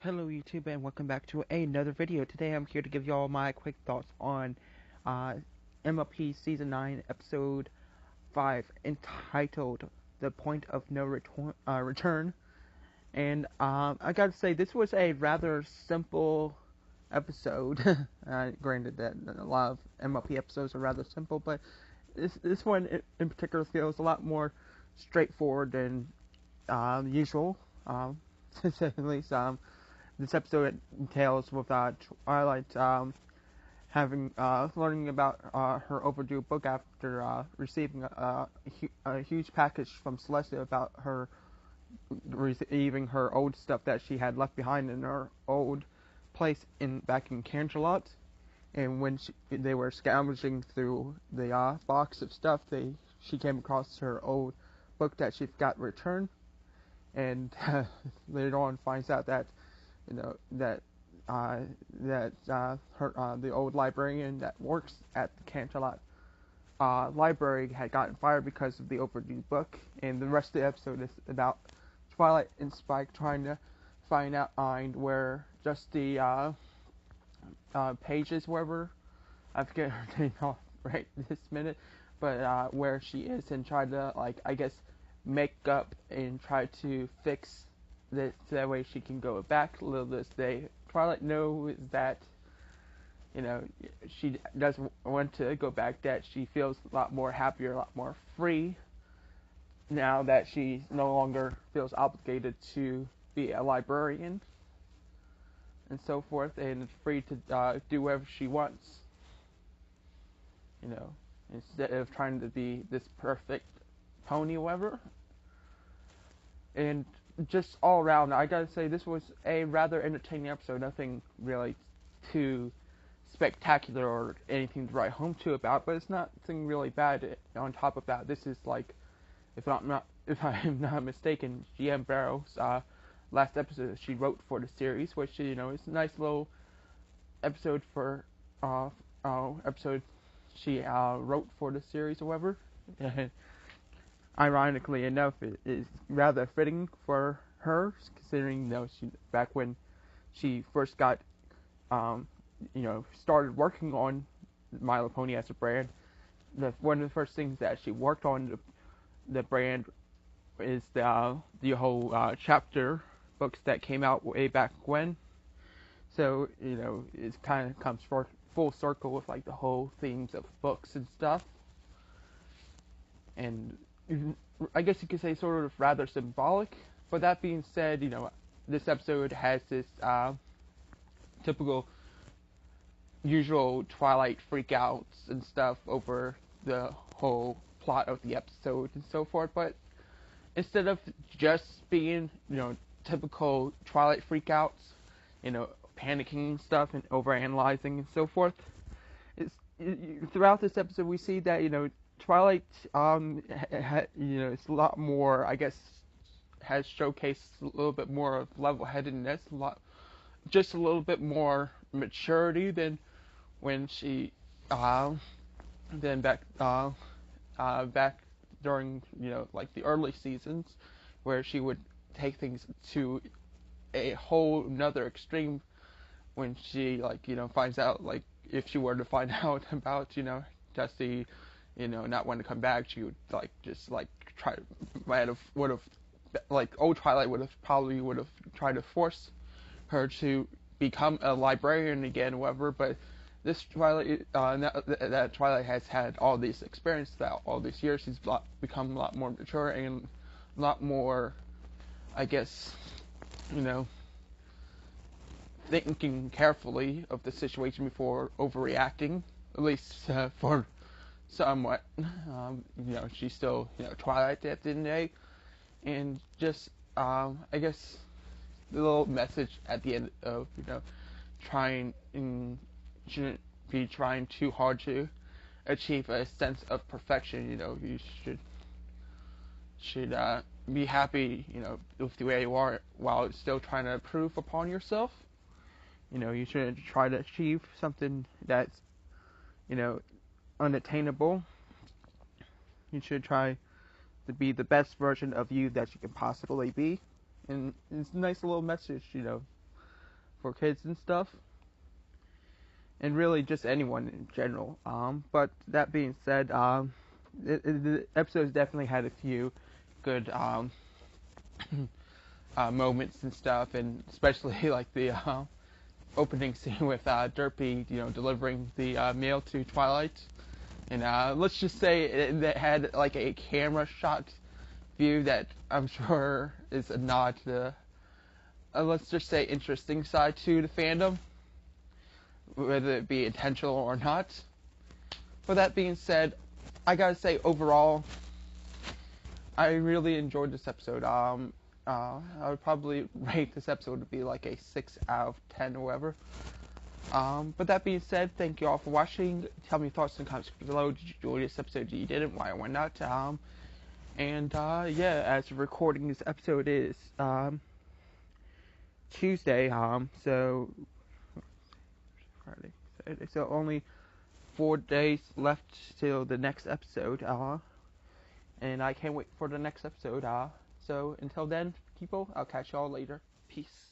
Hello YouTube and welcome back to another video. Today I'm here to give y'all my quick thoughts on uh, MLP Season 9 Episode 5 entitled The Point of No Return. And I gotta say, this was a rather simple episode. Granted that a lot of MLP episodes are rather simple, but this one in particular feels a lot more straightforward than usual, to say the least. This episode entails with Twilight having learning about her overdue book after receiving a huge package from Celestia about her receiving her old stuff that she had left behind in her old place back in Canterlot. And when they were scavenging through the box of stuff, she came across her old book that she forgot returned, and later on finds out that that the old librarian that works at the Canterlot library had gotten fired because of the overdue book. And the rest of the episode is about Twilight and Spike trying to find out where just the Pages, wherever, I forget her name off right this minute, but where she is, and try to, I guess, make up and try to fix this, that way she can go back. Little this day, Twilight knows that she doesn't want to go back, that she feels a lot more happier, a lot more free now that she no longer feels obligated to be a librarian and so forth, and free to do whatever she wants, instead of trying to be this perfect pony or whatever. And just all around, I gotta say, this was a rather entertaining episode. Nothing really too spectacular or anything to write home to about, but it's nothing really bad. On top of that, this is if I'm not mistaken, GM Barrow's last episode she wrote for the series, which is a nice little episode for episode she wrote for the series, however. Ironically enough, it is rather fitting for her, considering she back when she first got started working on My Little Pony as a brand. One of the first things that she worked on the brand is the whole chapter books that came out way back when. So it kind of comes full circle with the whole themes of books and stuff. And I guess you could say sort of rather symbolic. But that being said, this episode has this typical, usual Twilight freakouts and stuff over the whole plot of the episode and so forth. But instead of just being, typical Twilight freakouts, panicking and stuff and overanalyzing and so forth, throughout this episode we see that Twilight, it's a lot more, I guess, has showcased a little bit more of level-headedness, just a little bit more maturity than when she, back during, the early seasons, where she would take things to a whole another extreme when she, finds out, if she were to find out about, Dusty, not wanting to come back, she would try, old Twilight would have tried to force her to become a librarian again, whatever. But this Twilight, that Twilight has had all these experiences throughout all these years. She's become a lot more mature and a lot more, I guess, thinking carefully of the situation before overreacting, at least for somewhat. She's still, Twilight at the end of the day. And just, I guess, the little message at the end of, shouldn't be trying too hard to achieve a sense of perfection. You should be happy, with the way you are, while still trying to improve upon yourself. You shouldn't try to achieve something that's, unattainable. You should try to be the best version of you that you can possibly be. And it's a nice little message, for kids and stuff, and really just anyone in general. But that being said, the episodes definitely had a few good moments and stuff, and especially like the opening scene with Derpy, delivering the mail to Twilight. And let's just say it had like a camera shot view that I'm sure is a nod to the, let's just say, interesting side to the fandom, whether it be intentional or not. With that being said, I gotta say overall, I really enjoyed this episode. I would probably rate this episode to be like a 6 out of 10 or whatever. But that being said, thank you all for watching. Tell me your thoughts in the comments below. Did you enjoy this episode? Did you didn't? Why or why not? Yeah, as of recording this episode is Tuesday. So Friday, Saturday. So only 4 days left till the next episode. And I can't wait for the next episode. So until then, people, I'll catch y'all later. Peace.